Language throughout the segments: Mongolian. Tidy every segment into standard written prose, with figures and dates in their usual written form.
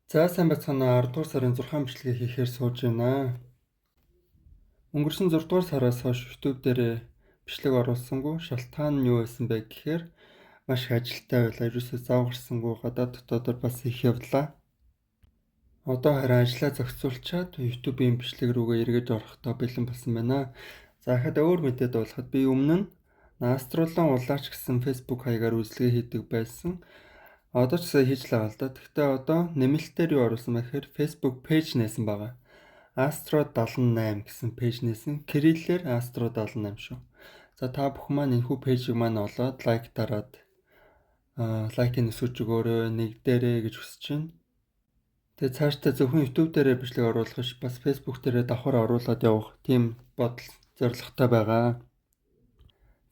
За сайн бацгаана 10 дугаар сарын 6 бичлэгээ хийхээр сууж байна. Өнгөрсөн 6 дугаар сараас хойш YouTube дээр бичлэг оруулсангүй шалтгаан нь юу байсан бэ гэхээр маш их ажилтай байлаа. Ерөөсөө зав гарсангүй гадаад дотоодор бас их явдлаа. Одоо харин ажлаа зохицуулчаад YouTube-ийн бичлэг рүүгээ эргэж орохдоо бэлэн болсон байна. За хахад өөр мэдээд болоход би өмнө нь Астролон улаач гэсэн Facebook хаягаар үзлэгээ хийдэг байсан. Одоо ч гэсэн хийж л байгаа л да. Гэхдээ одоо нэмэлтээр юу оруулсан бэ гэхээр Facebook page нээсэн байгаа. Astro 78 гэсэн пэйж нээсэн. Кириллээр Astro 78 шүү. За та бүхэн маань энэхүү пэйжийг маань олоод лайк дараад лайкийг өсгөж өгөөрэй, нэгдээрэй гэж хүсэж байна. Тэгээ цаашдаа зөвхөн YouTube дээрээ бичлэг оруулах биш, бас Facebook дээрээ давхар оруулаад явах тийм бодол зорилготой байгаа.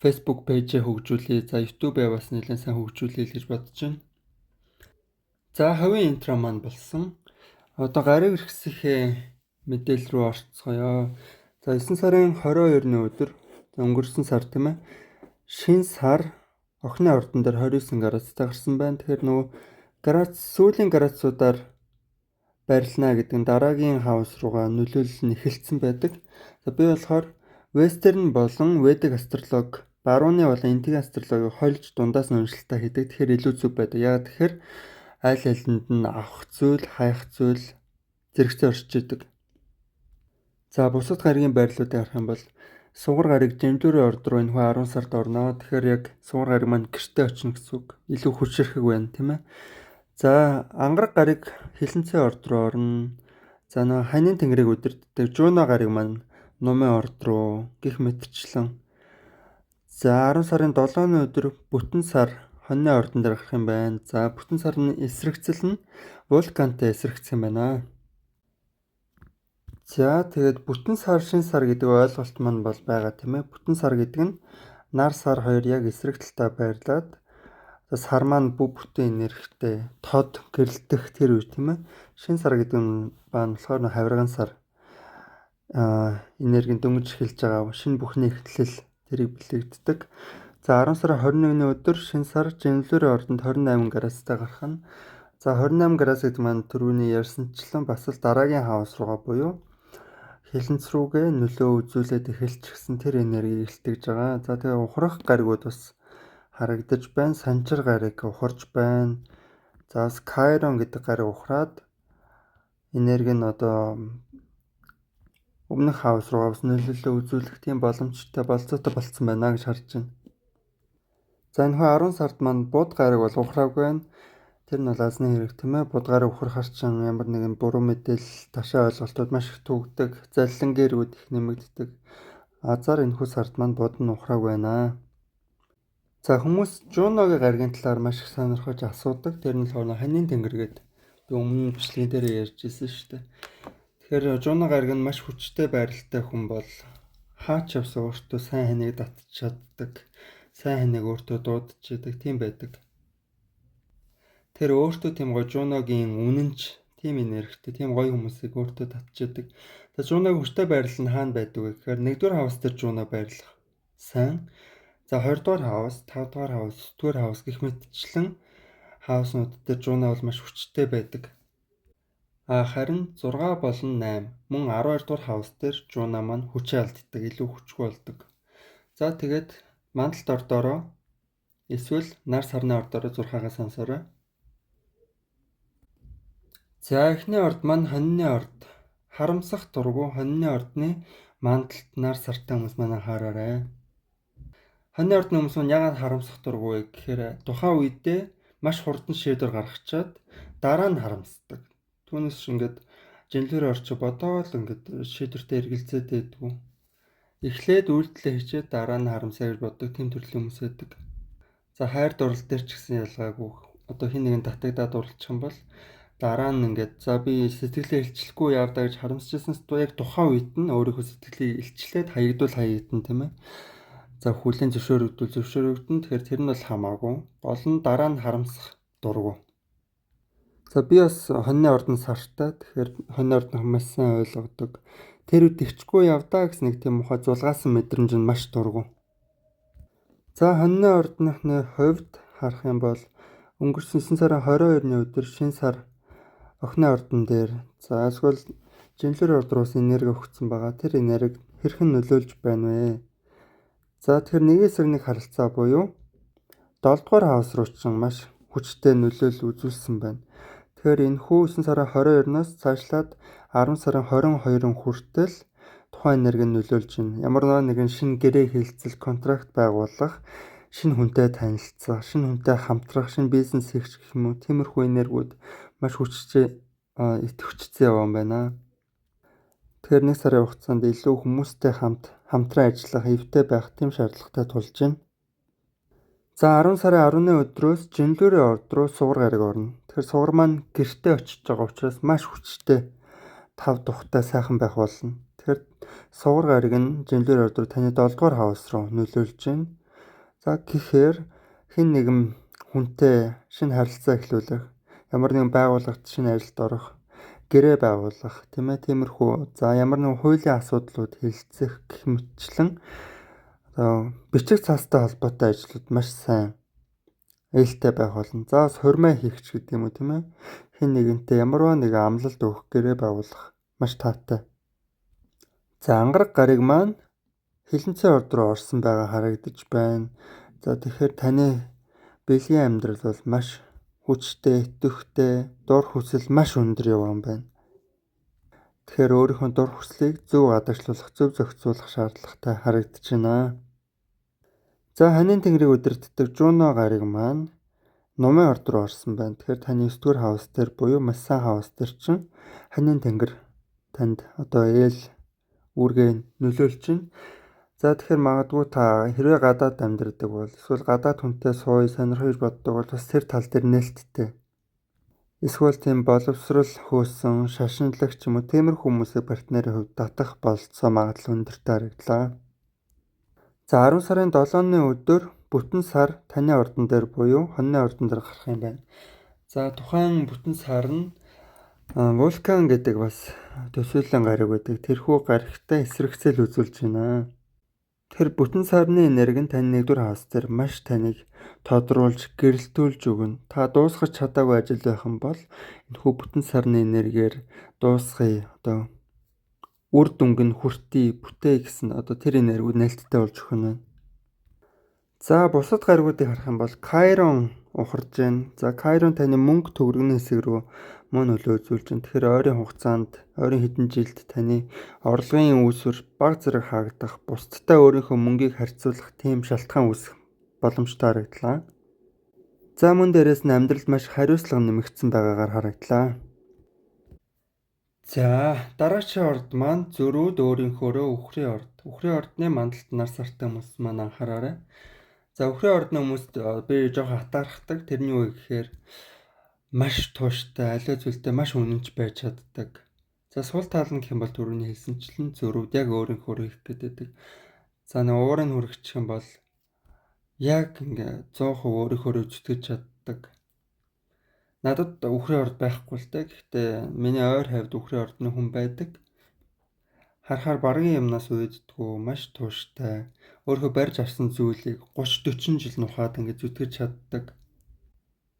Facebook пэйжээ хөгжүүлье. За YouTube-аа бас нэлээд сайн хөгжүүлье гэж бодож байна. За хавийн интро маань болсон. Одоо гариг иргэсийнхээ мэдээлэл рүү орцгоё. За 9 сарын 22-ны өдөр өнгөрсөн сар тийм ээ. Шинэ сар охины ордон дээр 29 градустай гарсан байна. Тэгэхээр нөгөө градус сүүлийн градусуудаар байрлана гэдэг нь дараагийн хаус руугаа нөлөөлөл нь эхэлсэн байдаг. За би болохоор Western болон Vedic астролог, барууны болон энтгийн астрологийг хольж дундаас нь уншилтаа хийдэг. Тэгэхээр илүү зөв байдаг. Яг тэгэхээр аль алинд нь авах зүйл, хайх зүйл зэрэгцээ оршиж идэг. За бусад гаригийн байрлалуудыг харах юм бол сугар гариг жимдүүрийн орд руу энэхүү 10 сард орно. Тэгэхээр яг сугар гариг маань гэртээ очно гэсэн үг. Илүү хүчрэхэг байна тийм ээ. За ангараг гариг хилэнцээ орд руу орно. За нөгөө ханийн тэнгэрийг удирддаг Жуно гариг маань нумын орд руу гих мэтчлэн. За 10 сарын 7-ны өдөр бүтэн сар хоньны ордон дээр гарах юм байна. За бүтэн сарны эсрэгцэл нь вулкантай эсрэгцэх юм байна. За тэгээд бүтэн сар шин сар гэдэг ойлголт маань бол байгаа тийм ээ. Бүтэн сар гэдэг нь нар сар хоёр яг эсрэг талдаа байрлаад сар маань бүх бүтэн энергитэй тод гэрэлтэх тэр үе тийм ээ. Шин сар гэдэг нь болохоор хавирган сар энергийн дөнгөж эхэлж байгаа шинэ бүхний эхлэл тэрийг бэлэгддэг. За 10 сарын 21-ний өдөр шин сар жинлүүрийн ордонд 28 градустай гарах нь. За 28 градус гэдэг маань түрүүний ярьсанчлан бас л дараагийн хаус руугаа буюу хилэнц рүүгээ нөлөө үзүүлээд эхэлчихсэн тэр энергийг илтгэж байгаа. За тэгээ ухрах гаригууд бас харагдаж байна. Санчир гариг ухарж байна. За Скайрон гэдэг гариг ухраад энерги нь одоо өмнөх хаус руугаа бас нөлөөлөл үзүүлэх тийм боломжтой болцоотой болцсон байна гэж харж байна. За энэ 10 сард маань буд гариг бол ухраагүй байна. Тэр нь бол азны хэрэг тийм ээ. Буд гариг ухрахаар чинь ямар нэгэн буруу мэдээлэл, ташаа ойлголтууд маш их төгдөг, заллингээрүүд их нэмэгддэг. Азар энэхүү сард маань буд нь ухраагүй байна. За хүмүүс Жуногийн гаригийн талаар маш их сонирхож асуудаг. Тэр нь болохоор ханийн тэнгэргээд би өмнө нь бичлэгийн дээр ярьж ирсэн шүү дээ. Тэгэхээр Жуно гариг нь маш хүчтэй байралтай хүн бол хаач явсаа өөртөө сайн ханыг татчих чаддаг. Сайн ханыг өөртөө дуудаж яадаг тийм байдаг. Тэр өөртөө тийм гоё Жуногийн үнэнч тийм энергитэй тийм гоё хүмүүсийг өөртөө татчихдаг. За Жуногийн хүчтэй байрал нь хаана байдаг вэ гэхээр 1-р хаус дээр Жуно байрлах сайн. За 2-р хаус, 5-р хаус, 9-р хаус гэх мэтчлэн хауснууд дээр Жуно бол маш хүчтэй байдаг. Харин 6 болон 8 мөн 12-р хаус дээр Жуно маань хүчээ алддаг, илүү хүчгүй болдог. За тэгээд мандалт ордоороо эсвэл нар сарны ордоороо 6-гаа сонсоорой. За эхний орд маань хоньны орд. Харамсах дургу хоньны ордны мандалт нар сартай хүмүүс маань анхаараарай. Хоньны ордны хүмүүс маань яагаад харамсах дургу вэ гэхээр тухайн үедээ маш хурдан шийдвэр гаргачаад дараа нь харамсдаг. Түүнээс ингээд жинлүүрээ орчиж бодоол ингээд шийдвэртээ эргэлзээд байдгүй. Эхлээд үйлдэлээ хийчээд дараа нь харамсаа гэж боддог тийм төрлийн хүмүүс байдаг. За хайр дурлал дээр ч гэсэн ялгаагүй. Одоо хин нэгэн татагдаад дурлчих юм бол дараа нь ингээд за би сэтгэлээ илчлэхгүй явдаа гэж харамсчихсан яг тухайн үед нь өөрийнхөө сэтгэлийг илчлээд хаягдвал хаягдана тийм ээ. За хүлийн зөвшөөрөгдөн тэгэхээр тэр нь бол хамаагүй. Гол нь дараа нь харамсах дургу. За би бас хоньны ордон сартай. Тэгэхээр хоньны ордон маш сайн ойлгодог. Тэр үед ичгүй явдаа гэсэн нэг тийм мухай зулгаасан мэдрэмж нь маш дургу. За хоньны ордныхны хувьд харах юм бол өнгөрсөн 9 сарын 22-ны өдөр шинэ сар охины ордон дээр за эсвэл жинлүүрийн орд руу энерги өгсөн байгаа. Тэр энерги хэрхэн нөлөөлж байна вэ? За тэгэхээр нэгээс нэг харилцаа буюу 7 дугаар хаус руу ч маш хүчтэй нөлөөлөл үзүүлсэн байна. Тэгэхээр энэ хүү 9 сарын 22-наас цаашлаад 10 сарын 22-ын хүртэл тухайн энерги нөлөөлж байна. Ямар нэгэн шинэ гэрээ хэлцэл, контракт байгуулах, шинэ хүнтэй танилцах, шинэ хүнтэй хамтрах, шинэ бизнес хийх гэх юм уу, тиймэрхүү энергиуд маш хүчтэй идэвхжсэн яваа байна. Тэгэхээр 1 сарын хугацаанд илүү хүмүүстэй хамтран ажиллах, эвтэй байх тийм шаардлагатай тулж байна. За 10 сарын 11 өдрөөс жинлүүрийн орд руу сугар гараг орно. Тэгэхээр сугар маань гэртээ очиж байгаа учраас маш хүчтэй тав тухтай сайхан байх болно. Тэгэхээр сугар гараг нь жинлүүрийн орд руу таны 7 дугаар хаус руу нөлөөлж байна. За гэхээр хэн нэгэн хүнтэй шинэ харилцаа эхлүүлэх, ямар нэгэн байгууллагт шинэ ажилд орох, гэрээ байгуулах, тийм ээ, тиймэрхүү. За ямар нэгэн хуулийн асуудлууд хэлэлцэх гэх мэтчлэн бичиг цаастай холбоотой ажлууд маш сайн ээлтэй байх болно. За бас хурмаа хийх ч гэдэг юм уу, тийм ээ. Хэн нэгэнтэй ямарваа нэг амлалт өгөх, гэрээ байгуулах маш таатай. За ангараг гараг маань хилэнцэн орд руу орсон байгаа харагдаж байна. За тэгэхээр таны бэлгийн амьдрал бол маш хүчтэй, идэвхтэй, дур хүсэл маш өндөр яваа юм байна. Тэгэхээр өөрийнхөө дур хүслийг зөв гадагшлуулах, зөв зохицуулах шаардлагатай харагдаж байна. За ханийн тэнгэрийг удирддаг Жуно гараг маань Нумын орд руу орсон байна. Тэгэхээр таны 9 дугаар хаус дээр буюу маш сайн хаус дээр чинь ханийн тэнгэр танд ээл үүргээ нөлөөлж байна. За тэгэхээр магадгүй та хэрвээ гадаад амьдардаг бол эсвэл гадаад хүнтэй сууя сонирхож боддог бол бас тэр тал дээр нээлттэй. Эсвэл тийм боловсрал хөөсөн, шашинлагч юм уу, тиймэрхүү хүмүүсийн партнерийн хувьд татах болцоо магадлал өндөртэй харагдлаа. За 10 сарын 7-ны өдөр бүтэн сар таны ордон дээр буюу хоньны ордон дээр гарах юм байна. За тухайн бүтэн сар нь вулкан гэдэг бас төсөөлөн гараг байдаг. Тэрхүү гарагтай эсрэгцэл үзүүлж байна. Тэр бүтэн сарны энерги нь таны 1-р хаус дээр маш таныг тодруулж, гэрэлтүүлж өгнө. Та дуусгаж чадаагүй ажил байх юм бол энэхүү бүтэн сарны энергиэр дуусгая. Үр дүнг нь хүртээ, бүтээ гэсэн тэр энергиуд нээлттэй болж өгөх нь. За бусад гаригуудыг харах юм бол Кайрон ухарж байна. За Кайрон таны мөнгө төгрөгний хэсэг рүү мөн нөлөө үзүүлж байна. Тэгэхээр ойрын хугацаанд, ойрын хэдэн жилд таны орлогын үүсвэр бага зэрэг хаагдах, бусдтай өөрийнхөө мөнгийг харьцуулах тийм шалтгаан үүсэх боломжтой харагдлаа. За мөн дээрээс нь амьдралд маш хариуцлага нэмэгдсэн байгаагаар харагдлаа. За дараагийн орд маань зөрүүд өөрийнхөөрөө үхрийн орд. Үхрийн ордны мандалд нар сартай хүмүүс маань анхаараарай. За үхрийн ордны хүмүүст би жоохон хатаархдаг. Тэрний үе гэхээр маш тууштай, аливаа зүйлдээ маш үнэнч байж чаддаг. За сул тал нь гэх юм бол түрүүний хэлсэнчлэн зөрүүд яг өөрийнхөөрөө их гэдэг. За нэг уурын хүрэгчих юм бол яг 100% өөрийнхөөрөө зүтгэж чаддаг. Надад үхрийн орд байхгүй л дээ. Гэхдээ миний ойр хавьд үхрийн ордны хүн байдаг. Харахаар баргийн юмнаас уйддаггүй, маш тууштай. Өөрийнхөө барьж авсан зүйлийг 30-40 жил нухаад ингэж зүтгэж чаддаг.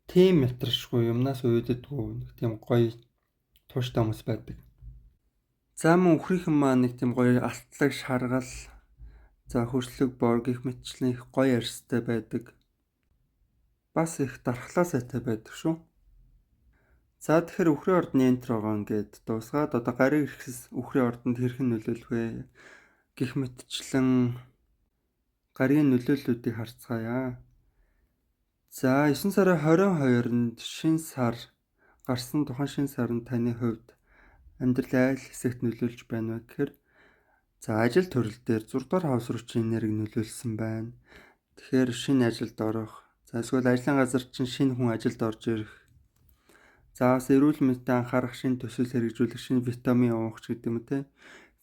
Тийм ятрашгүй юмнаас уйддаггүй, нэг тийм гоё тууштай хүмүүс байдаг. За мөн үхрийнхэн маань нэг тийм гоё алтлаг, шаргал, за хөрслөг бор гэх мэтчлэн их гоё арьстай байдаг. Бас их дархлаа сайтай байдаг шүү. За тэгэхээр үхрийн ордны энтер байгаа ингээд дуусгаад гариг ирэхс үхрийн ордонд хэрхэн нөлөөлөх вэ гэх мэтчлэн гаригийн нөлөөллүүдийг харцгаая. За 9 сарын 22-нд шинэ сар гарсан. Тухайн шинэ сар нь таны хувьд амьдралын аль хэсэгт нөлөөлж байна вэ гэхээр за ажил төрөл дээр 6 дугаар хаус руу чинь энерги нөлөөлсөн байна. Тэгэхээр шинэ ажилд орох, за эсвэл ажлын газар чинь шинэ хүн ажилд орж ирэх. За бас эрүүл мэндэд анхаарах, шинэ төсөл хэрэгжүүлэх, шинэ витамин уух ч гэдэг юм те.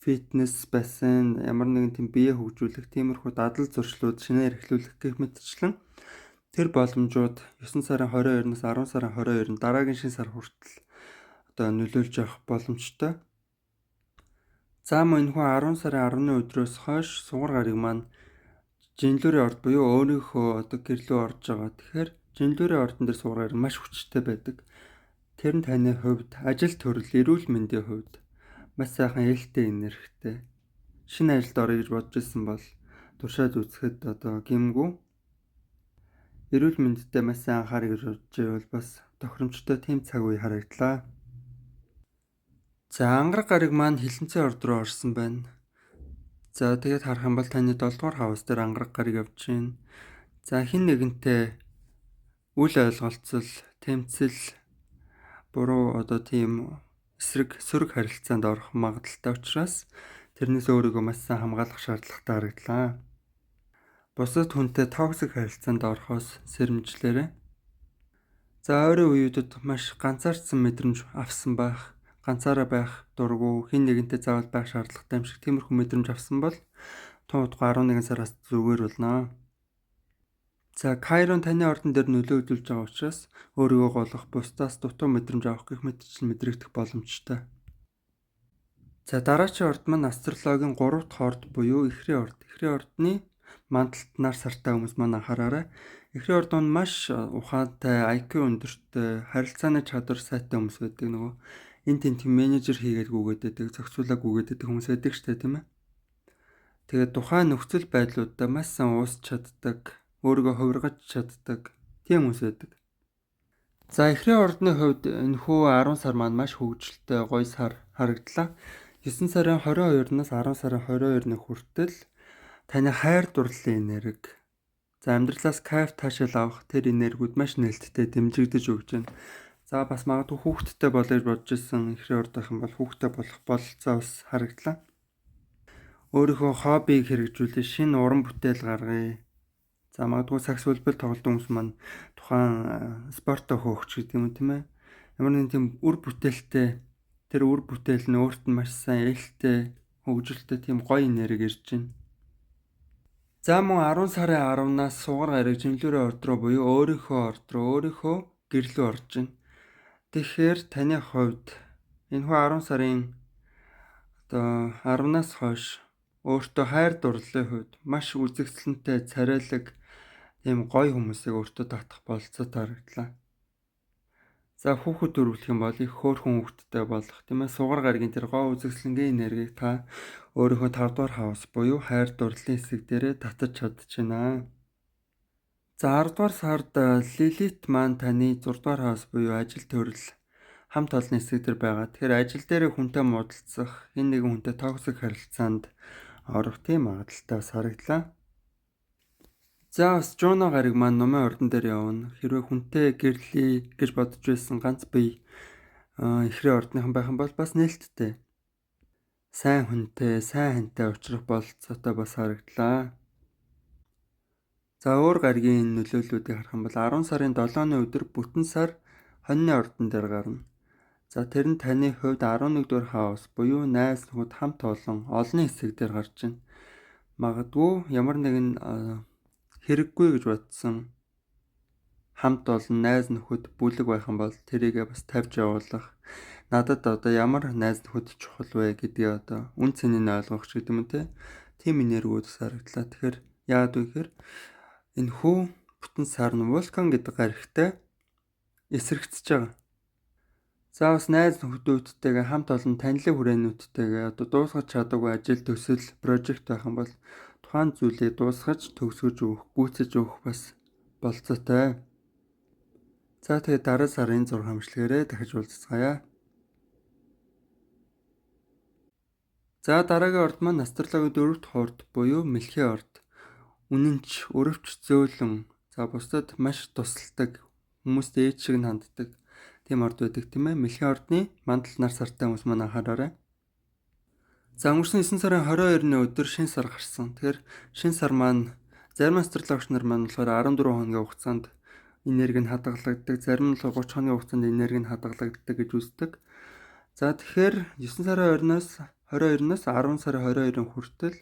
Фитнес, бассейн, ямар нэгэн тийм бие хөгжүүлэх, тиймэрхүү дадал зуршлууд шинээр эхлүүлэх гэх мэтчлэн тэр боломжууд 9 сарын 22-наас 10 сарын 22-нд дараагийн шинэ сар хүртэл нөлөөлж явах боломжтой. За мөн энэхүү 10 сарын 10-ны өдрөөс хойш сугар гараг маань жинлүүрийн орд буюу өөрийнхөө гэрлөө орж байгаа. Тэгэхээр жинлүүрийн ордон дээр сугар гараг маш хүчтэй байдаг. Тэр нь таны хувьд ажил төрөл, эрүүл мэндийн хувьд маш сайхан ээлтэй энергитэй. Шинэ ажилд орё гэж бодож исэн бол туршаад үзэхэд гэмгүй эрүүл мэндэд маш сайн анхаарах гэж бодож байвал бас тохиромжтой тийм цаг үе харагдлаа. За ангараг гараг маань хилэнцэн орд руу орсон байна. За тэгээд харах юм бол таны 7 дугаар хаус дээр ангараг гараг явж байна. За хин нэгэнтэй үл ойлголцол, тэмцэл, буруу тийм эсрэг сөрөг харилцаанд орох магадaltaй учраас тэрнээс өөрийгөө маш сайн хамгаалах шаардлагатай харагдлаа. Бусад хүнтэй токсик харилцаанд орохоос сэрэмжлээрэй. За ойрын үеүүдэд маш ганцаардсан мэдрэмж авсан байх, ганцаараа байх дурггүй, хин нэгэнтэй заавал байх шаардлагатай юм шиг тиймэрхүү мэдрэмж авсан бол тун удахгүй 11 сараас зүгээр болно. За Кайрон таны ордон дээр нөлөө үзүүлж байгаа учраас өөрийгөө голох, бусдаас дутуу мэдрэмж авах гэх мэтчил мэдрэгдэх боломжтой. За дараачийн орд маань астрологийн 3 дахь орд буюу эхрийн орд. Эхрийн ордны мандалд нар сартай хүмүүс маань анхаараарай. Эхрийн орд нь маш ухаантай, IQ өндөртэй, харилцааны чадвар сайтай хүмүүс байдаг. Нөгөө энэ тийм менежер хийгээд гүгээд байдаг, зохицуулаа гүгээд байдаг хүмүүс байдаг штэ тийм ээ. Тэгээд тухайн нөхцөл байдлуудаа маш сайн уусч чаддаг, өөрийгөө хувиргаж чаддаг тийм хүмүүс байдаг. За эхрийн ордны хувьд энэхүү 10 сар маань маш хөвгөлтэй гоё сар харагдлаа. 9 сарын 22-наас 10 сарын 22-ны хүртэл таны хайр дурлалын энерги, за амьдралаас кайф таашаал авах тэр энергиуд маш нээлттэй дэмжигдэж өгч байна. За бас магадгүй хүүхдтэй болоо гэж бодож исэн эхрийн орд байх юм бол хүүхдтэй болох бололцоо бас харагдлаа. Өөрийнхөө хоббиг хэрэгжүүлээ, шинэ уран бүтээл гаргая. За магадгүй сакс үлбэл тоглодог хүмүүс маань тухайн спортоо хөөгч гэдэг юм тийм ээ. Ямар нэгэн тийм үр бүтээлтэй тэр үр бүтээл нь өөрт нь маш сайн ээлтэй, хөгжилтэй тийм гоё энерги ирж байна. За мөн 10 сарын 10-наас сугар гараг жимлүүрийн орд руу буюу өөрийнхөө орд руу, өөрийнхөө гэрлүү орж байна. Тэгэхээр таны хувьд энэхүү 10 сарын 10-наас хойш өөртөө хайр дурлалын хувьд маш үзэгсэлэнтэй, царайлаг тийм гоё хүмүүсийг өөртөө татах бололцоотой харагдлаа. За хүүхэд төрүүлэх юм бол их хөөрхөн хүүхэдтэй болох тийм ээ. Сугар гарагийн тэр гоо үзэгсэлэнгийн энергийг та өөрийнхөө 5 дугаар хаус буюу хайр дурлалын хэсэг дээрээ татаж чадчихна. За 10 дугаар сард Лилит маань таны 6 дугаар хаус буюу ажил төрөл хамт олонны хэсэг дээр байгаа. Тэгэхээр ажил дээр хүнтэй муудалцах, хин нэгэн хүнтэй токсик харилцаанд орох тийм магадaltaй бас харагдлаа. За бас Жуно гараг маань номын ордон дээр явна. Хэрвээ хүнтэй гэрлэе гэж бодож байсан ганц бие эхрийн ордныхан байх юм бол бас нээлттэй. Сайн хүнтэй, сайн хантай уулзрах бололцоотой бас харагдлаа. За өөр гарагийн нөлөөллүүдийг харах юм бол 10 сарын 7-ны өдөр бүтэн сар хоньны ордон дээр гарна. За тэр нь таны хувьд 11 дугаар хаус буюу найз нөхөд хамт олон хэсэг дээр гарч байна. Магадгүй ямар нэгэн хэрэггүй гэж бодсон хамт олон найз нөхөд бүлэг байх юм бол тэрийгээ бас тавьж явуулах. Надад ямар найз нөхөд чухал вэ гэдгийг үн цэнийг ойлгох ч гэдэг юм те. Тим энергиуд харагдлаа. Тэгэхээр яагаад вэ гэхээр энэхүү бүтэн сар нь вулкан гэдэг гаригтай эсрэгцэж байгаа. За бас найз нөхдөдтэйгээ хамт олон танилын хүрээнүүдтэйгээ дуусгаж чадаагүй ажил төсөл прожект байх юм бол тухайн зүйлийг дуусгаж төгсгөж өгөх, гүйцэж өгөх бас болцоотой. За тэгээд дараа сарын 6 хамшлагаараа дахиж уулзцгаая. За дараагийн орд маань астрологийн 4 дахь орд буюу мэлхийн орд. Үнэнч, өрөвч, зөөлөн, за бусдад маш тусалдаг, хүмүүстэй ээж шиг нь ханддаг тийм орд байдаг тийм ээ. Мэлхийн ордны мандал нар сартай хүмүүс маань анхаараарай. За өнгөрсөн 9 сарын 22-ны өдөр шинэ сар гарсан. Тэгэхээр шинэ сар маань зарим астрологч нар маань болохоор 14 хоногийн хугацаанд энерги нь хадгалагддаг, зарим нь 30 хоногийн хугацаанд энерги нь хадгалагддаг гэж үздэг. За тэгэхээр 9 сарын 22-наас 10 сарын 22-ын хүртэл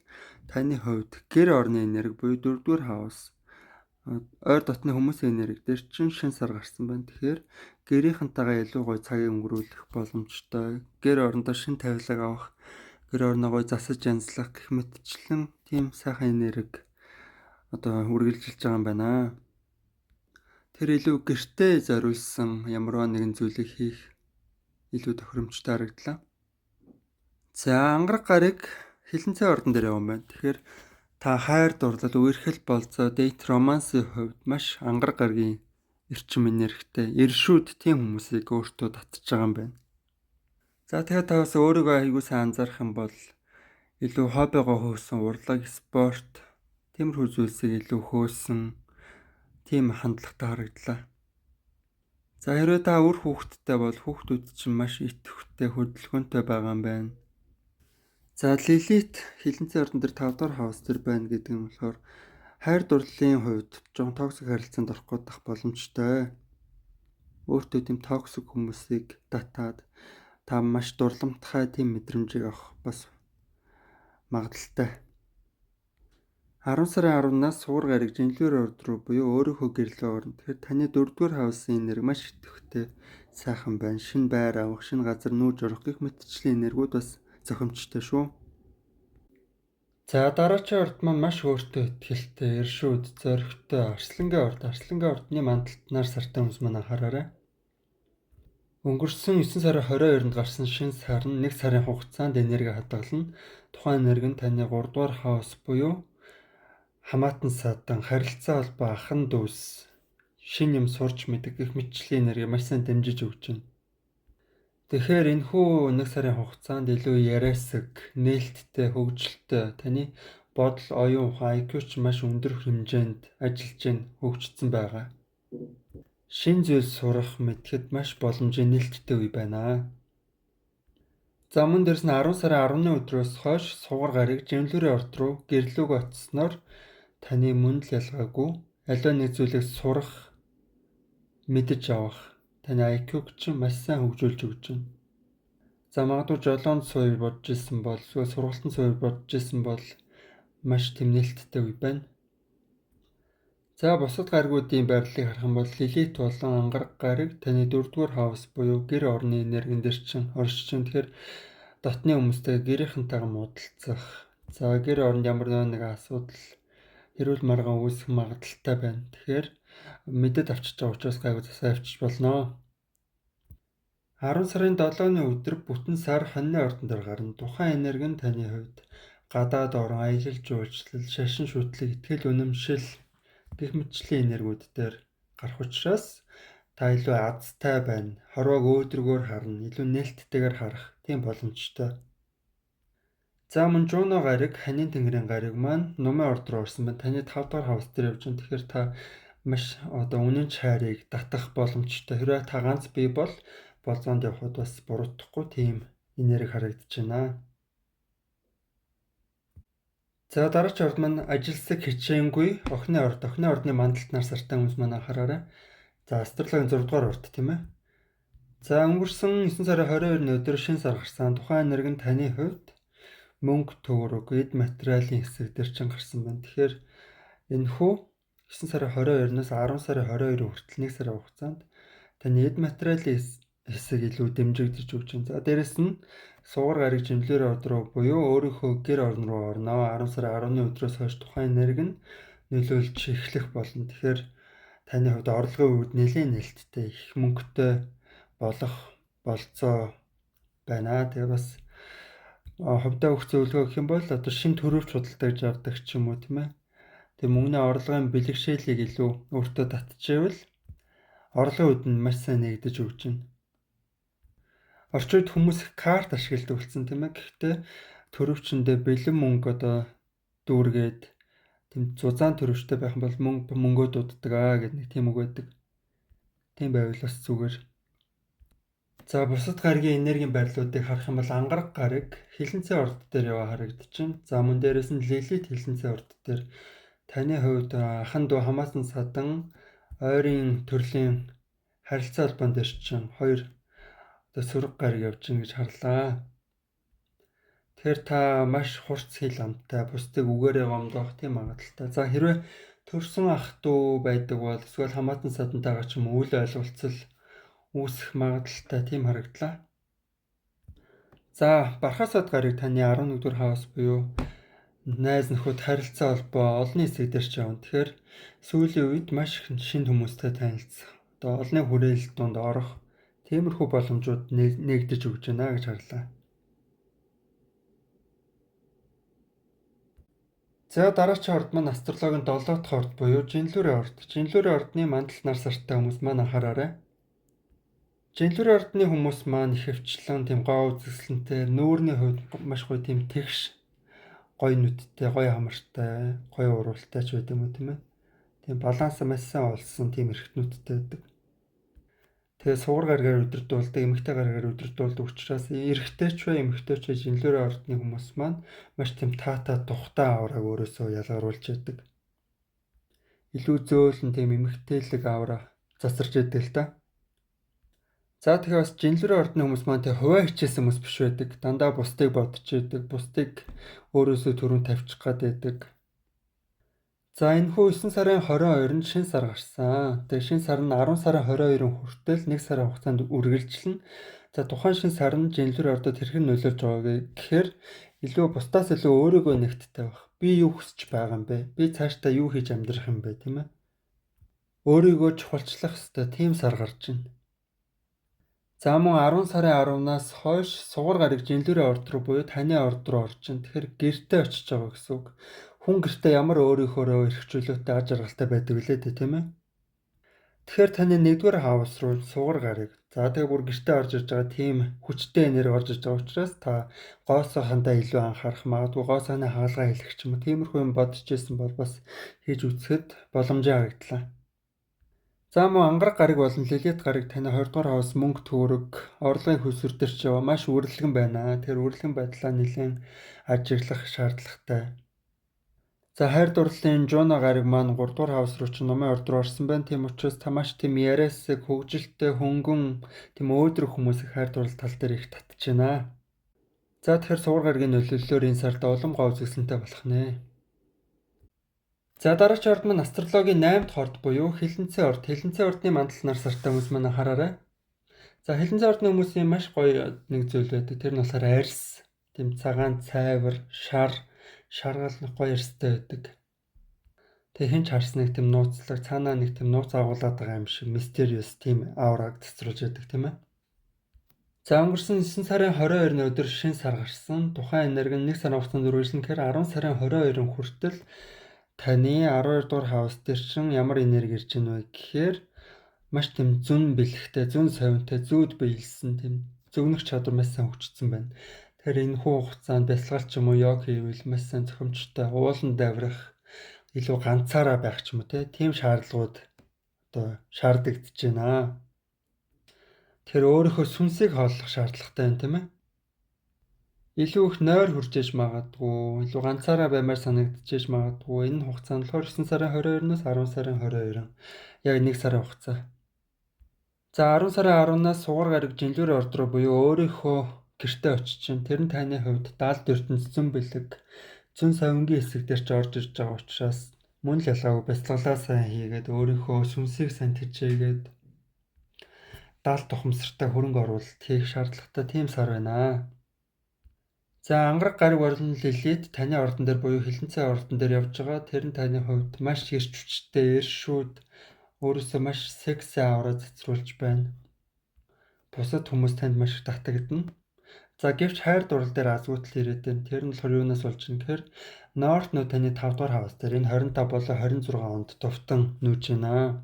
таны хувьд гэр орны энерги буюу 4-р хаус ойр дотны хүмүүсийн энерги дээр чинь шинэ сар гарсан байна. Тэгэхээр гэрийнхэнтэйгээ илүү гоё цагийг өнгөрүүлэх боломжтой. Гэр орондоо шинэ тавилаг авах, гэр орноо засаж янзлах гэх мэтчлэн тийм сайхан энерги үргэлжилж байгаа юм байна. Тэр илүү гэртээ зориулсан ямарваа нэгэн зүйлийг хийх илүү тохиромжтой харагдлаа. За ангараг гарыг хилэнцээ ордон дээр явсан байна. Тэгэхээр та хайр дурлал, үерхэл болцоо, дейт романсын хувьд маш ангараг гаргийн эрчим энергитэй, эршүүд тийм хүмүүсийг өөртөө татж байгаа юм байна. За тэгээд та бас өөрийгөө аягүй сайн анзаарах юм бол илүү хоббигоо хөөсөн урлаг, спорт, тиймэрхүү зүйлсийг илүү хөөсөн тийм хандлагатай харагдлаа. За хэрвээ та үр хүүхэдтэй бол хүүхдүүд чинь маш идэвхтэй, хөдөлгөөнтэй байгаа юм байна. За Лилит хилэнцээ ордон дээр 5 дугаар хаус дээр байна гэдэг нь болохоор хайр дурлалын хувьд жоон токсик харилцаанд орох годох боломжтой. Өөртөө тийм токсик хүмүүсийг татаад та маш дурламтгай тийм мэдрэмжийг авах бас магадaltaй. 10 сарын 10-наас суур гариг жинлүүр орд руу буюу өөрийнхөө гэрлээ орно. Тэгэхээр таны 4-р хаусын энерги маш идэвхтэй сайхан байна. Шинэ байр авах, шинэ газар нүүж орох гэх мэтчлийн энергиуд бас зохимжтой шүү. За дараачийн орд маань маш өөртөө ихтэй, эршүүд, зоригтой, арслангийн орд. Арслангийн ордны мандалтнаар сартай хүмүүс маань анхаараарай. Өнгөрсөн 9 сарын 22-нд гарсан шинэ сар нь 1 сарын хугацаанд энерги хадгална. Тухайн энерги нь таны 3 дугаар хаус буюу хамаатан садан, харилцаа холбоо, ахан дүүс, шинэ юм сурч мэдэх гэх мэтчлийн энерги маш сайн дэмжиж өгч байна. Тэгэхээр энэхүү 1 сарын хугацаанд илүү яриасаг, нээлттэй, хөгжилтэй, таны бодол, оюун ухаан, IQ ч маш өндөр хэмжээнд ажиллаж байна, хөгжсөн байгаа. Шинэ зүйл сурах, мэдхэд маш боломжийн нээлттэй үе байна. За мөн дээрс нь 10 сарын 10-ны өдрөөс хойш сугар гариг жимлүүрийн орд руу гэрлүүг очсноор таны мөн л ялгаагүй аливаа нэг зүйлийг сурах, мэдэж авах таны IQ-г чинь маш сайн хөгжүүлж өгч байна. За магадгүй жолоонд сууж бодож исэн бол эсвэл сургалтанд сууж бодож исэн бол маш тэмнэлттэй үе байна. За бусад гаригуудын байрлалыг харах юм бол Лилит болон ангараг гариг таны 4-р хаус буюу гэр орны энергин дээр чинь оршиж байна. Тэгэхээр дотны хүмүүстэй гэрийнхэнтэйгээ муудалцах. За гэр оронд ямар нэг асуудал хэрүүл маргаан үүсэх магадaltaй байна. Тэгэхээр мэдээд авчиж байгаа учраас гайгүй засаа авчиж болно. 10 сарын 7-ны өдөр бүтэн сар хоньны ордон дээр гарна. Тухайн энерги нь таны хувьд гадаад орон, аялал жуулчлал, шашин шүтлэг, итгэл үнэмшил гэх мэтчлийн энергиуд дээр гарах учраас та илүү азтай байна. Хорвоог өөдрөгөөр харна, илүү нээлттэйгээр харах тийм боломжтой. За мөн Жуно гариг, ханийн тэнгэрийн гариг маань нумын орд руу орсон байна. Таны 5 дугаар хаус дээр явж байна. Тэгэхээр та маш үнэн чарыг татах боломжтой. Хэрвээ та ганц бий бол болзоонд явхад бас буруудахгүй тийм энерги харагдаж байна. За дараач орд маань ажилсаг хичээнгүй охины орд. Охины ордны мандалтнаар сартай хүмүүс маань анхаараарай. За астрологийн 6 дугаар орд тийм ээ. За өнгөрсөн 9 сарын 22-ны өдөр шинэ сар гарсан. Тухайн энерги нь таны хувьд мөнгө, төгрөг, эд материалын хэсэг дээр чинь гарсан байна. Тэгэхээр энэхүү 9 сарын 22-наас 10 сарын 22 хүртэл 1 сарын хугацаанд таны эд материалын хэсэг илүү дэмжигдэж өгч байна. За дээрэс нь сугар гариг жимлэр орд руу буюу өөрийнхөө гэр орн руу орно. 10 сарын 10-ны өдрөөс хойш тухайн энерги нь нөлөөлж эхлэх болно. Тэгэхээр таны хувьд орлогын үед нэлээд нээлттэй их мөнгөтэй болох болцоо байна. Тэгээ бас ховдоо өгч зөвлөгөө гэх юм бол одоо шинэ төрөвч худалдаж авдаг ч юм уу тийм ээ. Тэгээ мөнгөний орлогын бэлэгшээлийг илүү өөртөө татчихвэл орлогын үед нь маш сайн нэгдэж өгч байна. Орчин үед хүмүүс карт ашигладаг болсон тийм ээ. Гэхдээ төрөвчөндөө бэлэн мөнгө одоо дүүргээд тийм зузаан төрөвчтэй байх юм бол мөнгөө дууддаг гэдэг нэг тийм үг байдаг. Тийм байвал бас зүгээр. За бусад гаригийн энергийн байрлалуудыг харах юм бол ангараг гариг хилэнцээ орд дээр яваа харагдчихна. За мөн дээрээс нь Лилит хилэнцээ орд дээр таны хувьд ахан дүү хамаасан садан ойрын төрлийн харилцаа холбоон дээр чинь хоёр одоо сөрөг гариг явж гин гэж харлаа. Тэгэхээр та маш хурц хэл амттай, бусдыг үгээрээ гомдоох тийм магадaltaй. За хэрвээ төрсөн ах дүү байдаг бол эсвэл хамаатан садантайгаа ч юм үйл ойлголцол үүсэх магадaltaй тийм харагдлаа. За бархаас сад гариг таны 11 дугаар хаус буюу найз нөхөд харилцаа холбоо олонний хэсэг дээр ч явна. Тэгэхээр сүүлийн үед маш их шинэ хүмүүстэй танилцах, одоо олонний хүрээлэл донд орох тиймэрхүү боломжууд нэгдэж өгч байна гэж харлаа. За дараагийн орд маань астрологийн 7 дахь орд буюу Жинлүрийн орд. Жинлүрийн ордны мандал нар сартай хүмүүс маань анхаараарай. Жинлүрийн ордны хүмүүс маань ихэвчлэн тийм гоо үзэсгэлэнтэй, нүүрний хувьд маш гоё тийм тэгш, гоё нүдтэй, гоё хамартай, гоё уралтай ч байдаг юм уу тийм ээ. Тийм баланс маш сайн олсон тийм эрхтнүүдтэй байдаг. Тэгээ суур гаргаар өдөрдүүлдэг, эмэгтэй гаргаар өдөрдүүлдэг учраас эрэгтэй ч бай, эмэгтэй ч бай Жинлүрийн ордны хүмүүс маань маш тийм таата тухтай авраг өөрөөсөө ялгаруулж яадаг. Илүү зөөлөн тийм эмэгтэйлэг авра засарч яадаг л та. За тэгэхээр бас Жинлүрийн ордны хүмүүс маань тэг хуваа хичээсэн хүмүүс биш байдаг. Дандаа бусдыг бодож яадаг, бусдыг өөрөөсөө түрүүн тавьчих гад байдаг. За энэхүү 9 сарын 22-нд шинэ сар гарсан. Тэгээ шинэ сар нь 10 сарын 22-ын хүртэл 1 сарын хугацаанд үргэлжилнэ. За тухайн шинэ сар нь Жинлүрийн ордод хэрхэн нөлөөлж байгааг гэхээр илүү бусдаас илүү өөрийгөө нэгттэй байх. Би юу хүсэж байгаа юм бэ? Би цаашдаа юу хийж амьдрах юм бэ, тийм ээ? Өөрийгөө чухалчлах ёстой тийм сар гарч байна. За мөн 10 сарын 10-наас хойш сугар гараг Жинлүрийн орд руу буюу таны орд руу орж ин. Тэгэхээр гэртээ очиж байгаа гэсэн үг. Хүн гэртээ ямар өөрийнхөө эрх чөлөөтэй аж аргалтай байдаг вүлээ дээ, тийм ээ? Тэгэхээр таны 1-р хаус руу сугар гараг. За тэгээ бүр гэртээ орж иж байгаа тийм хүчтэй энерги орж иж байгаа учраас та гоосоо хандаа илүү анхаарах, магадгүй гоо цааны хаалгаа хэлэх ч юм уу тиймэрхүү юм бодож ирсэн бол бас хийж үзэхэд боломжтой харагдлаа. За мөн ангараг гараг болон лилит гараг таны 20-р хаус мөнгө төгрөг, орлогын хөлсвөр дээр ч яваа маш үрлэгэн байна. Тэр үрлэгэн байдлаа нэлээд ажиглах шаардлагатай. За хайр дурлалын Жуно гараг маань 3-р хаус руу ч номын орд руу орсон байна. Тийм учраас та маш тийм яриасаг, хөгжилтэй, хөнгөн, тийм өөдрөг хүмүүсийг хайр дурлал тал дээр их татж байна. За тэгэхээр сугар гарагийн нөлөөллөөр энэ сард олон гоо үзэсгэлэнтэй болох нэ. За дараагийн орд маань астрологийн 8 дахь орд буюу Хилэнцэн орд. Хилэнцэн ордны мандал нар сартай хүмүүс маань анхаараарай. За Хилэнцэн ордны хүмүүсийн маш гоё нэг зүйл байдаг. Тэр нь болохоор арьс, тийм цагаан цайвар, шаргал гоё арьстай байдаг. Тэгээ хэн ч харсныг тийм нууцлаг, цаанаа нэг тийм нууц агуулдаг байгаа юм шиг mysterious тийм аураг цэцруулж яадаг тийм ээ. За өнгөрсөн 9 сарын 22-ны өдөр шинэ сар гарсан. Тухайн энерги нь 1 сарын хугацаанд үргэлжлэнэ гэхээр 10 сарын 22-ын хүртэл таны 12-р хаус дээр чинь ямар энерги ирж байна вэ гэхээр маш тийм зүн бэлэгтэй, зүн совинтой, зүүд биелсэн тийм зөвнөх чадвар маш сайн хүчсэн байна. Тэгэхээр энэ хүү хугацаанд бясалгал ч юм уу йог хийвэл маш сайн зохимжтой, ууланд даврах, илүү ганцаараа байх ч юм уу тийм шаардлагууд одоо шаардагдж байна. Тэгэхээр өөрийнхөө сүнсийг хооллох шаардлагатай байна тийм ээ. Илүү их нойр хурж иж магадгүй, илүү ганцаараа баймаар санагдчихэж магадгүй. Энэ хугацаа нь болохоор 9 сарын 22-наас 10 сарын 22. Яг 1 сарын хугацаа. За 10 сарын 10-наас сугар гараг Жинлүрийн орд руу буюу өөрийнхөө гэртээ очиж чинь тэр нь таны хувьд даалд ертөнц зүүн бэлэг, зүүн савингийн хэсэг дээр ч орж ирж байгаа учраас мөн л ялгаагүй бяцлаглаа сайн хийгээд өөрийнхөө сүнсийг сайн тэжээгээд даалд тухамсартай хөрөнгө оруулалт хийх шаардлагатай тийм сар байна. За ангараг гараг болон лилит таны ордон дээр буюу Хилэнцэн ордон дээр явж байгаа. Тэр нь таны хувьд маш эрч хүчтэй, эршүүд, өөрөөсөө маш секси авра цэцруулж байна. Бусад хүмүүс танд маш их татагдана. За гэвч хайр дурлал дээр азгуутал ирээд байна. Тэр нь болохоор юунаас болж байна гэхээр Норт нөө таны 5-р хаус дээр энэ 25 болоо 26 онд тувтан нүүж байна.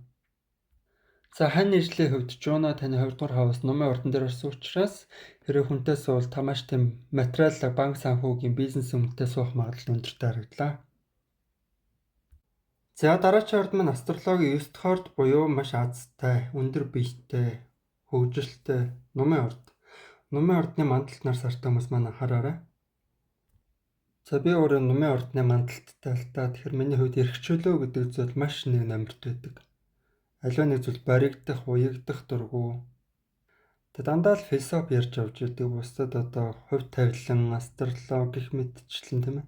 За хань нэршлийн хувьд Жуно таны 2-р хаус номын ордон дээр орсон учраас хэрэг хүнтэй суул та маш тийм материал, банк санхүүгийн бизнес өмнөдөө суух магадлал өндөртэй харагдлаа. За дараагийн орд маань астрологийн 9 дахь орд буюу маш азтай, өндөр биетэй, хөгжилтэй номын орд. Номын ордны мандалт нар сартай хүмүүс маань анхаараарай. За би өөрөө номын ордны мандалттай л та. Тэгэхээр миний хувьд эрх чөлөө гэдэг зүйл маш нэг номерт байдаг. Аливаа нэг зүйл баригдах, уягдах дурггүй. Тэг дандаа л философи ярьж авч идэг. Бусдад одоо хувь тавилан, астролог гэх мэтчлэн тийм ээ.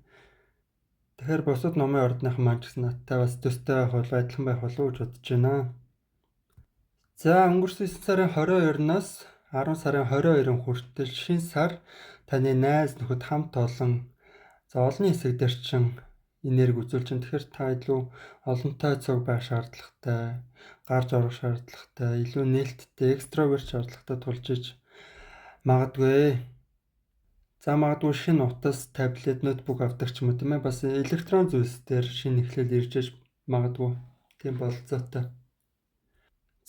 Тэгэхээр бусад номын ордных маань ч гэсэн надтай бас төстэй байх болов, адилхан байх болов гэж бодож байна. За өнгөрсөн 9 сарын 22-наас 10 сарын 22-ын хүртэл шинэ сар таны найз нөхөд хамт олон За олонний хэсэг дээр чинь энерги үзүүлж чинь тэгэхээр та илүү олонтой цог байх шаардлагатай, гарч орох шаардлагатай, илүү нээлттэй, экстраверт шаардлагатай тулж иж магадгүй. За магадгүй шинэ утас, таблет, ноутбук авдаг ч юм уу тийм ээ. Бас электрон зүйлс дээр шинэ эхлэл ирж иж магадгүй. Тийм бололцоотой.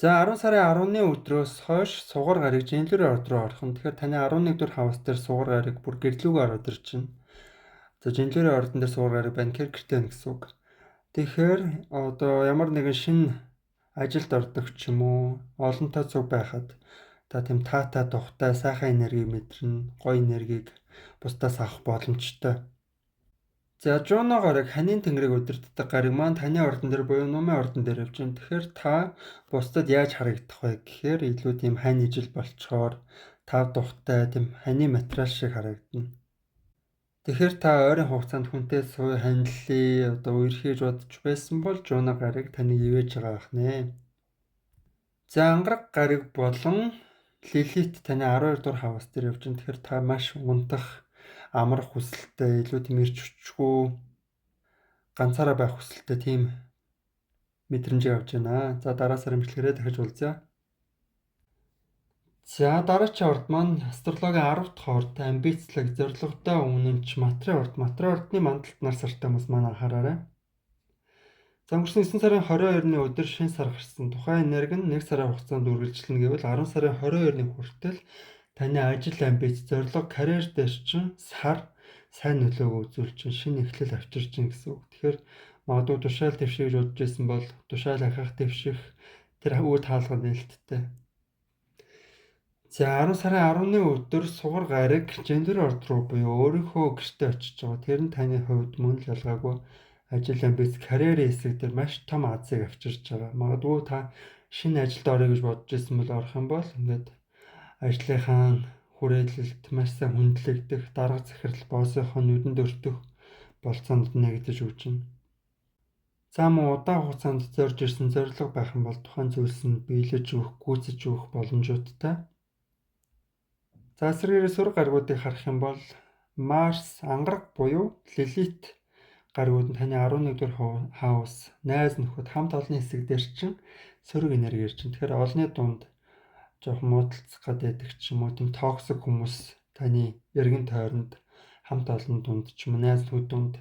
За 10 сарын 10-ны өдрөөс хойш сугар гараг Жанлүрийн орд руу орох нь. Тэгэхээр таны 11 дугаар хавс дээр сугар гараг бүр гэрлүүгээ ороод ирчихнэ. За Жанлүрийн ордон дээр сугар гараг байна гэхээр гэртээ байна гэсэн үг. Тэгэхээр одоо ямар нэгэн шинэ ажилд ордог ч юм уу, олонтой цуг байхад та тийм таатай тухтай сайхан энергийг мэдэрнэ, гоё энергийг бусдаас авах боломжтой. За Жуно гараг ханийн тэнгэрийг удирддаг гараг маань таны ордон дээр буюу Нумын ордон дээр явж байна. Тэгэхээр та бусдад яаж харагдах вэ гэхээр илүү тийм хань ижил болцохоор тав тухтай тийм хани материал шиг харагдана. Тэгэхээр та ойрын хугацаанд хүнтэй суй ханиллаа одоо үерхийж бодож байсан бол Жуно гараг таныг ивэж байгаа байх нэ. За ангараг гараг болон Лилит таны 12 дугаар хавас дээр явж байна. Тэгэхээр та маш унтах, амрах хүсэлтэй, илүү тийм ирч хүчгүй, ганцаараа байх хүсэлтэй тийм мэдрэмжийг авч байна. За дараа сарын бичлэгээрээ дахиж уулзъя. За дараачийн орд маань астрологийн 10 дахь орд амбицлог, зорилготой үнэнч матрын орд. Матрын ордны мандалд нар сартай хүмүүс маань анхаараарай. За өнгөрсөн 9 сарын 22-ны өдөр шинэ сар гарсан. Тухайн энерги нь 1 сарын хугацаанд үргэлжилнэ гэвэл 10 сарын 22-ны хүртэл таны ажил амбиц, зорилго, карьер дээр чинь сар сайн нөлөөгөө үзүүлж чинь шинэ эхлэл авчирч чинь гэсэн үг. Тэгэхээр магадгүй тушаал дэвших гэж бодож байсан бол тушаал ахих дэвших тэр үе таалга нээлттэй. За 10 сарын 10-ны өдөр сугар гараг Жанлүрийн орд руу буюу өөрийнхөө гэртээ очиж байгаа. Тэр нь таны хувьд мөн л ялгаагүй ажил амбиц, карьерийн хэсэг дээр маш том азыг авчирч байгаа. Магадгүй та шинэ ажилд орё гэж бодож байсан бол орох юм бол ингээд ажлынхаа хүрээлэлт маш сайн хүндлэгдэх, дарга захирал боссынхоо нүдэнд өртөх болцоонд нэгдэж өгч байна. За мөн удаан хугацаанд зорж ирсэн зорилго байх юм бол тухайн зүйлс нь биелэж өгөх, гүйцэж өгөх боломжуудтай. За эсвэргээрээ сөрөг гаригуудыг харах юм бол Марс ангараг буюу Лилит гаригууд нь таны 11 дугаар хаус, найз нөхөд хамт олонний хэсэг дээр чинь сөрөг энерги ирж байна. Тэгэхээр олонний дунд жоох муудалцах гэдэг ч юм уу тийм токсик хүмүүс таны эргэн тойронд хамт олон дунд ч юм уу найз нөхөд дунд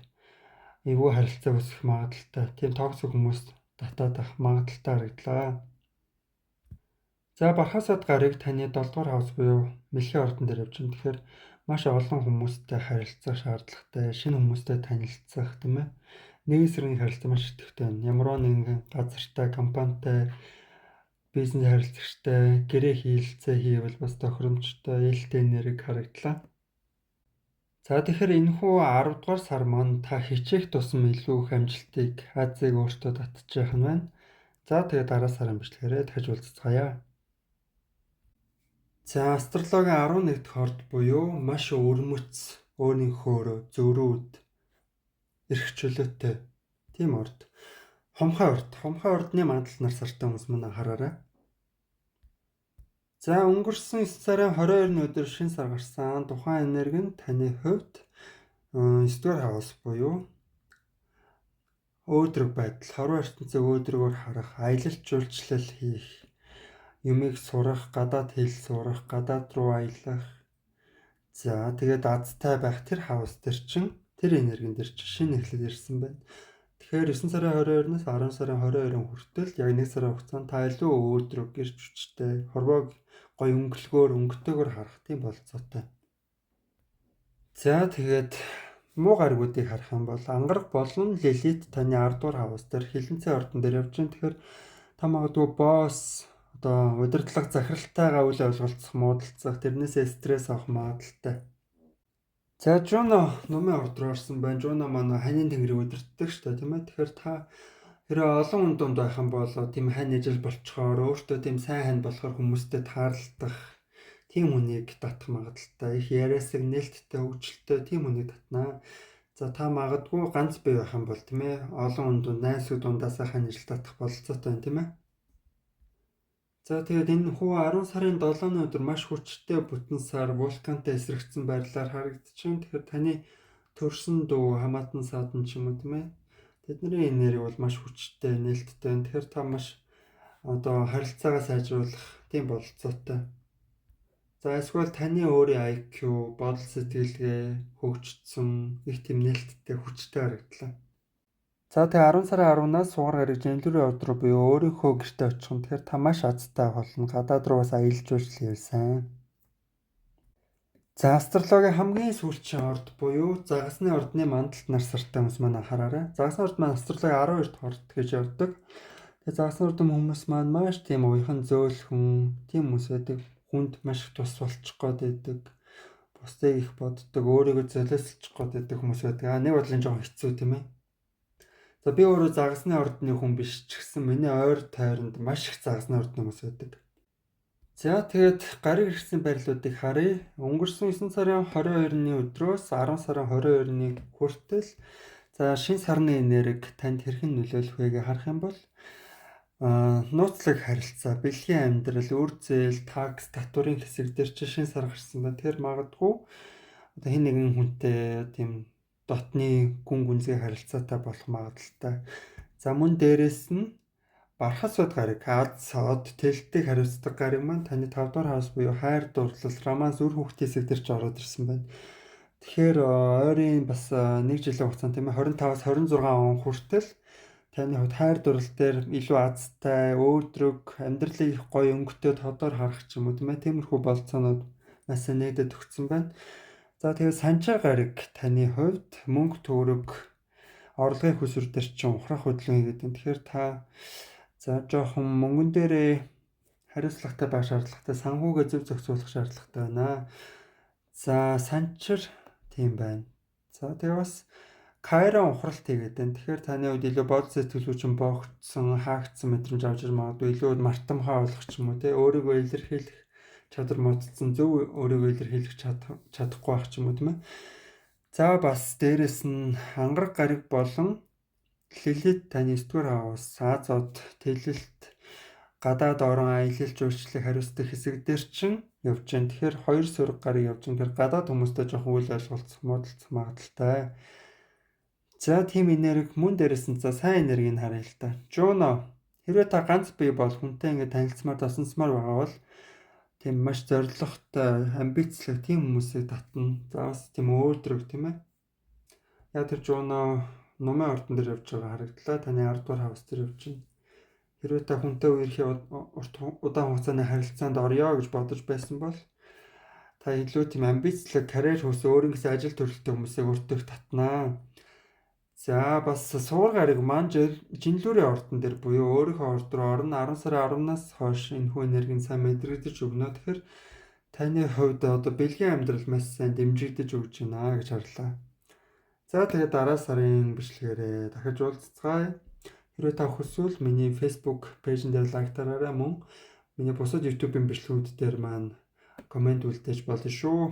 эвгүй харилцаа үүсэх магадaltaй тийм токсик хүмүүс татаад ах магадaltaй харагдлаа. За Бархасад гараг таны 7 дугаар хаус буюу Мэлхийн ордон дээр явж байна. Тэгэхээр маш олон хүмүүстэй харилцах шаардлагатай, шинэ хүмүүстэй танилцах тийм ээ. Нэгэн сэргийн харилцаа маш идэвхтэй байна. Ямар нэгэн газартай, компанитай, бизнес харилцагчтай гэрээ хийлцээ хийвэл бас тохиромжтой ээлтэй энерги харагдлаа. За тэгэхээр энэхүү 10 дугаар сар маань та хичээх тусам илүү их амжилтыг, азыг өөртөө татчих юм байна. За тэгээд дараа сарын бичлэгээрээ дахиж уулзцгаая. За астрологийн 11 дахь орд буюу маш өвөрмөц, өөрийнхөө зөрүүд эрх чөлөөтэй тийм орд. Хомхой орд. Хомхой ордны мандал нар сартай хүмүүс маань анхаараарай. За өнгөрсөн 9 сарын 22-ны өдөр шинэ сар гарсан. Тухайн энерги нь таны хувьд 9 дугаар хаус буюу өөдрөг байдал, хорвоо ертөнцийг өөдрөгөөр харах, аялал жуулчлал хийх, юмыг сурах, гадаад хэл сурах, гадаад руу аялах. За тэгээд азтай байх тэр хаус дээр чинь тэр энергин дээр чинь шинэ эхлэл ирсэн байна. Тэгэхээр 9 сарын 22-наас 10 сарын 22-ын хүртэл яг 1 сарын хугацаанд та илүү өөдрөг, гэрч хүчтэй, хорвоог гоё өнгөтэйгээр харах тийм болцоотой. За тэгээд муу гаригуудыг харах юм бол ангараг болон Лилит таны 10 дугаар хаус дээр хилэнцэн ордон дээр явж байна. Тэгэхээр та магадгүй босс одоо удирдлага захиралтайгаа үл ойлголцох, муудалцах, тэрнээсээ стресс авах магадaltaй. За Жуно Нумын орд руу орсон байна. Жуно манай ханийн тэнгэрийг удирддаг шүү дээ, тийм ээ. Тэгэхээр та хэрэг олон хүн дунд байх юм бол тийм хань ижил болчхоор өөртөө тийм сайн хань болохоор хүмүүстэй таарлах тийм хүнийг татах магадaltaй. Их яриасаг нээлттэй хөгжилтэй тийм хүнийг татнаа. За та магадгүй ганц бий байх юм бол тийм ээ. Олон хүн дунд найзууд дундаас хань ижил татах бололцоотой байна, тийм ээ. За тэгээд энэ хүү 10 сарын 7-ны өдөр маш хүчтэй бүтэн сар вулкантай эсрэгцсэн байрлалаар харагдчихэв. Тэгэхээр таны төрсөн дүү, хамаатан садан ч юм уу тийм ээ. Тэдний энерги бол маш хүчтэй, нээлттэй. Тэгэхээр та маш одоо харилцаагаа сайжруулах тийм бололцоотой. За эсвэл таны өөрийн IQ, бодол сэтгэлгээ хөгжсөн, их тийм нээлттэй хүчтэй харагдлаа. За тэгээ 10 сарын 10-наас сугар гараг жинлүүрийн явд руу буюу өөрийнхөө гэртээ очих нь тэгэхээр та маш азтай болно. Гадаад руу бас аялал жуулчлал явсан. За астрологийн хамгийн сүүлчийн орд буюу загасны ордны мандалд нарсартай хүмүүс маань анхаараарай. Загасны орд маань астрологийн 12-р орд гэж явдаг. Тэгээ загасны ордын хүмүүс маань маш тийм уяхан зөөлхөн тийм хүмүүс байдаг. Хүнд маш их тус болчих гээд байдаг. Бусдыг их боддог, өөрийгөө золиослчих гээд байдаг хүмүүс байдаг. Нэг бодлын жоохон хэцүү тийм ээ. За би өөрөө загасны ордны хүн биш ч гэсэн миний ойр тойронд маш их загасны ордны хүмүүс байдаг. За тэгээд гариг ирсэн байрлуудыг харъя. Өнгөрсөн 9 сарын 22-ны өдрөөс 10 сарын 22-ны хүртэл за шинэ сарны энерги танд хэрхэн нөлөөлөх вэ гэж харах юм бол нууцлаг харилцаа, бэлгийн амьдрал, үр зээл, такс, татварын хэсэг дээр чи шинэ сар гарсан байна. Тэр магадгүй одоо хэн нэгэн хүнтэй тийм дотны гүн гүнзгий харилцаатай болох магадaltaй. За мөн дээрэс нь бархас бод гараг, аз, од, тэлдэг хариуцдаг гараг маань таны 5 дугаар хаус буюу хайр дурлал, романс, үр хүүхдийн хэсэг дээр ч ороод ирсэн байна. Тэгэхээр ойрын бас 1 жилийн хугацаанд тийм ээ 25-аас 26 он хүртэл таны хувьд хайр дурлал дээр илүү азтай, өөдрөг, амьдралыг их гоё өнгөтэй тодор харах ч юм уу тийм ээ тиймэрхүү болцоонууд маш нэгдэд өгсөн байна. За тэгээд санчаа гараг таны хувьд мөнгө төгрөг орлогын хүсвэр дээр чинь ухрах хөдөлгөөн хийгээд байна. Тэгэхээр та за жоохон мөнгөн дээрээ хариуцлагатай байх шаардлагатай, санхүүгээ зөв зохицуулах шаардлагатай байна. За санчир тийм байна. За тэгээд бас Кайрон ухралт хийгээд байна. Тэгэхээр таны хувьд илүү бодол сэтгэл зүйн богдсон, хаагдсан мэдрэмж авч ир магадгүй илүү мартамхай болох ч юм уу те өөрийгөө илэрхийлэх чадвар муудсан, зөв өөрийгөө илэрхийлэх чадахгүй байх ч юм уу тийм ээ. За бас дээрэс нь ангараг гараг болон Лилит таны 9-р хаус, Азод, Тэлэлт, гадаад орон аялал жуулчлалыг хариуцдаг хэсэг дээр чинь явж байна. Тэгэхээр 2 сөрөг гараг явж байгаа. Тэгэхээр гадаад хүмүүстэй жоохон үйл ойлголцох, муудалцах магадaltaй. За тийм энерги мөн дээрээс нь за сайн энергийг харъя л та. Жуно хэрвээ та ганц бие бол хүнтэй ингэ танилцмаар тосонцмаар байгаа бол тийм маш зоригтой, амбицлог тийм хүмүүсийг татна. За бас тийм өөдрөг тийм ээ. Яг тэр Жуно Номын ордон дээр явж байгаа харагдлаа. Таны 10 дугаар хаус дээр явж байна. Хэрвээ та хүнтэй үерхий удаан хугацааны харилцаанд орё гэж бодож байсан бол та илүү тийм амбицлог, карьер хүссэн, өөрийнхөө ажил төрөлтэй хүмүүсийг өртөх татнаа. За бас суур гараг маань жинлүүрийн ордон дээр буюу өөрийнхөө орд руу орно 10 сарын 10-наас хойш энэ хүн энергийн сайн мэдрэгдэж өгнө. Тэгэхээр таны хувьд одоо бэлгийн амьдрал маш сайн дэмжигдэж өгч байна гэж харлаа. За тэгээд дараа сарын бичлэгээрээ дахиж уулзцгаая. Хэрвээ та хүсвэл миний Facebook пэйжэн дээр лайктаараарай, мөн миний бусад YouTube-ийн бичлэгүүд дээр маань комент үлдээж болно шүү.